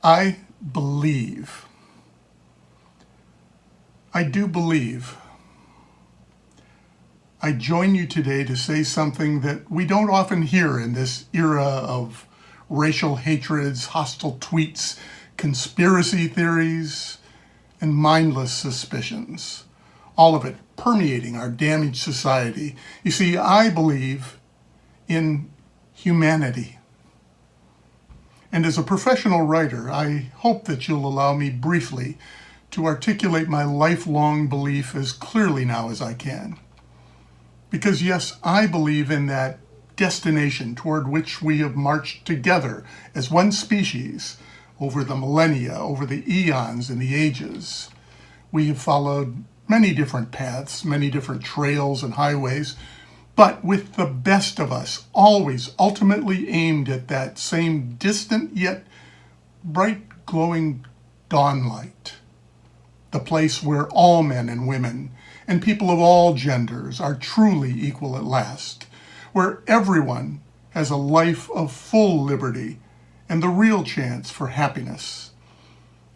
I believe. I do believe. I join you today to say something that we don't often hear in this era of racial hatreds, hostile tweets, conspiracy theories, and mindless suspicions. All of it permeating our damaged society. You see, I believe in humanity. And as a professional writer, I hope that you'll allow me briefly to articulate my lifelong belief as clearly now as I can. Because yes, I believe in that destination toward which we have marched together as one species over the millennia, over the eons and the ages. We have followed many different paths, many different trails and highways, but with the best of us always ultimately aimed at that same distant yet bright glowing dawn light. The place where all men and women and people of all genders are truly equal at last, where everyone has a life of full liberty and the real chance for happiness.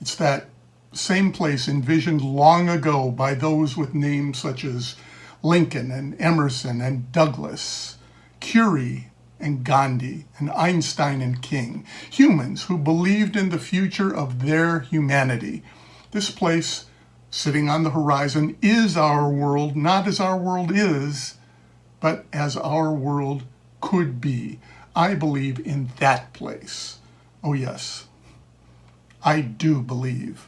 It's that same place envisioned long ago by those with names such as Lincoln and Emerson and Douglass, Curie and Gandhi and Einstein and King, humans who believed in the future of their humanity. This place, sitting on the horizon, is our world, not as our world is, but as our world could be. I believe in that place. Oh yes, I do believe.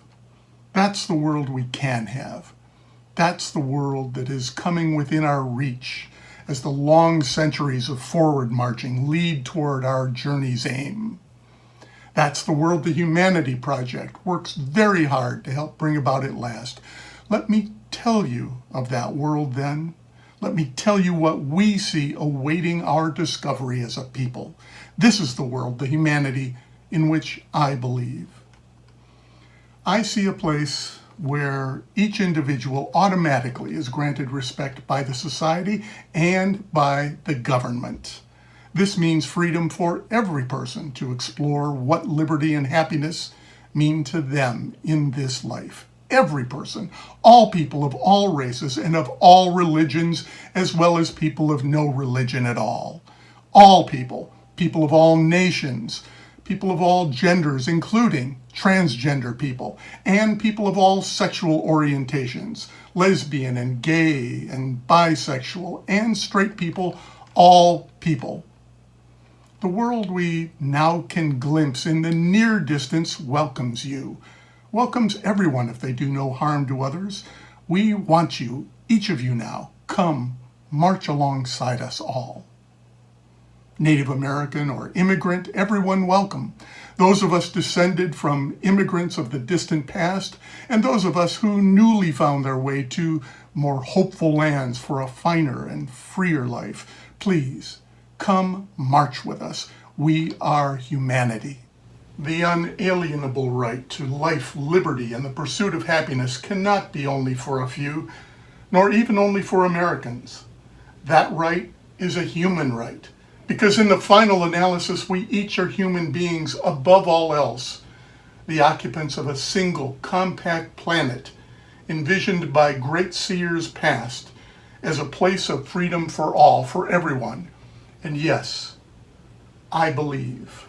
That's the world we can have. That's the world that is coming within our reach as the long centuries of forward marching lead toward our journey's aim. That's the world the Humanity Project works very hard to help bring about at last. Let me tell you of that world then. Let me tell you what we see awaiting our discovery as a people. This is the world, the humanity, in which I believe. I see a place where each individual automatically is granted respect by the society and by the government. This means freedom for every person to explore what liberty and happiness mean to them in this life. Every person, all people of all races and of all religions, as well as people of no religion at all. All people, people of all nations, people of all genders, including transgender people, and people of all sexual orientations, lesbian and gay and bisexual and straight people, all people. The world we now can glimpse in the near distance welcomes you, welcomes everyone if they do no harm to others. We want you, each of you now, come, march alongside us all. Native American or immigrant, everyone welcome. Those of us descended from immigrants of the distant past, and those of us who newly found their way to more hopeful lands for a finer and freer life, please come march with us. We are humanity. The unalienable right to life, liberty, and the pursuit of happiness cannot be only for a few, nor even only for Americans. That right is a human right. Because in the final analysis, we each are human beings above all else, the occupants of a single, compact planet, envisioned by great seers past as a place of freedom for all, for everyone. And yes, I believe.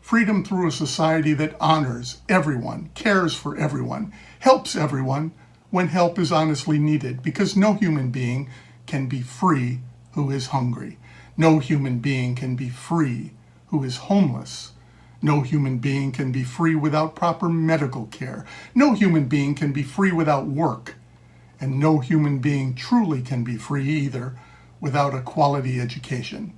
Freedom through a society that honors everyone, cares for everyone, helps everyone when help is honestly needed, because no human being can be free who is hungry. No human being can be free who is homeless. No human being can be free without proper medical care. No human being can be free without work. And no human being truly can be free either without a quality education.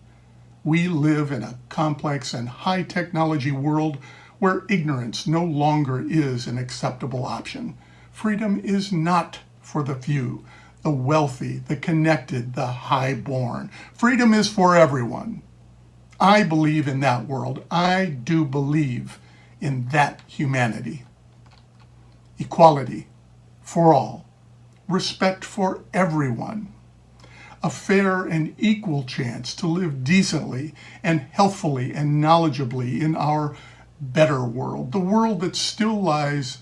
We live in a complex and high technology world where ignorance no longer is an acceptable option. Freedom is not for the few, the wealthy, the connected, the high-born. Freedom is for everyone. I believe in that world. I do believe in that humanity. Equality for all. Respect for everyone. A fair and equal chance to live decently and healthfully and knowledgeably in our better world, the world that still lies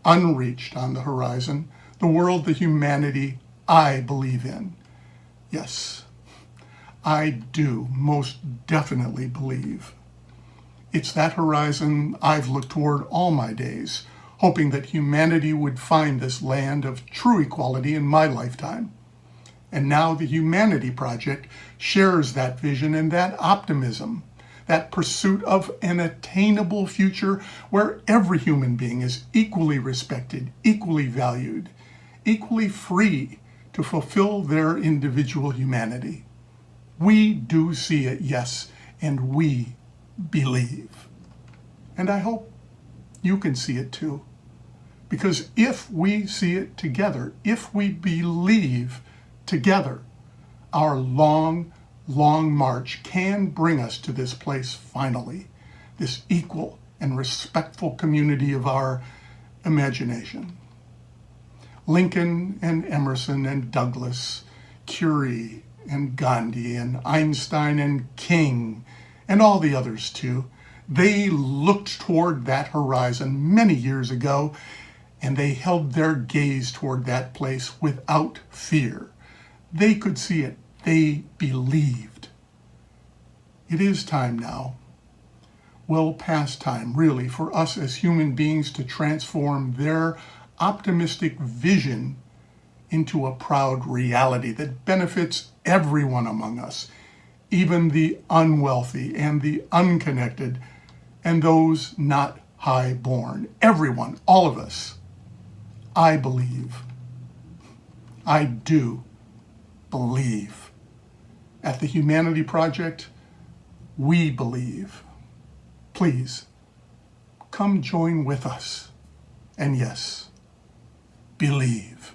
unreached on the horizon, the world, the humanity I believe in. Yes, I do most definitely believe. It's that horizon I've looked toward all my days, hoping that humanity would find this land of true equality in my lifetime. And now the Humanity Project shares that vision and that optimism, that pursuit of an attainable future where every human being is equally respected, equally valued, equally free to fulfill their individual humanity. We do see it, yes, and we believe. And I hope you can see it too. Because if we see it together, if we believe together, our long march can bring us to this place finally, this equal and respectful community of our imagination. Lincoln and Emerson and Douglass, Curie and Gandhi and Einstein and King and all the others too, they looked toward that horizon many years ago, and they held their gaze toward that place without fear. They could see it. They believed. It is time now, well past time really, for us as human beings to transform their optimistic vision into a proud reality that benefits everyone among us, even the unwealthy and the unconnected and those not high-born. Everyone, all of us. I believe. I do believe. At the Humanity Project, we believe. Please, come join with us. And yes, believe.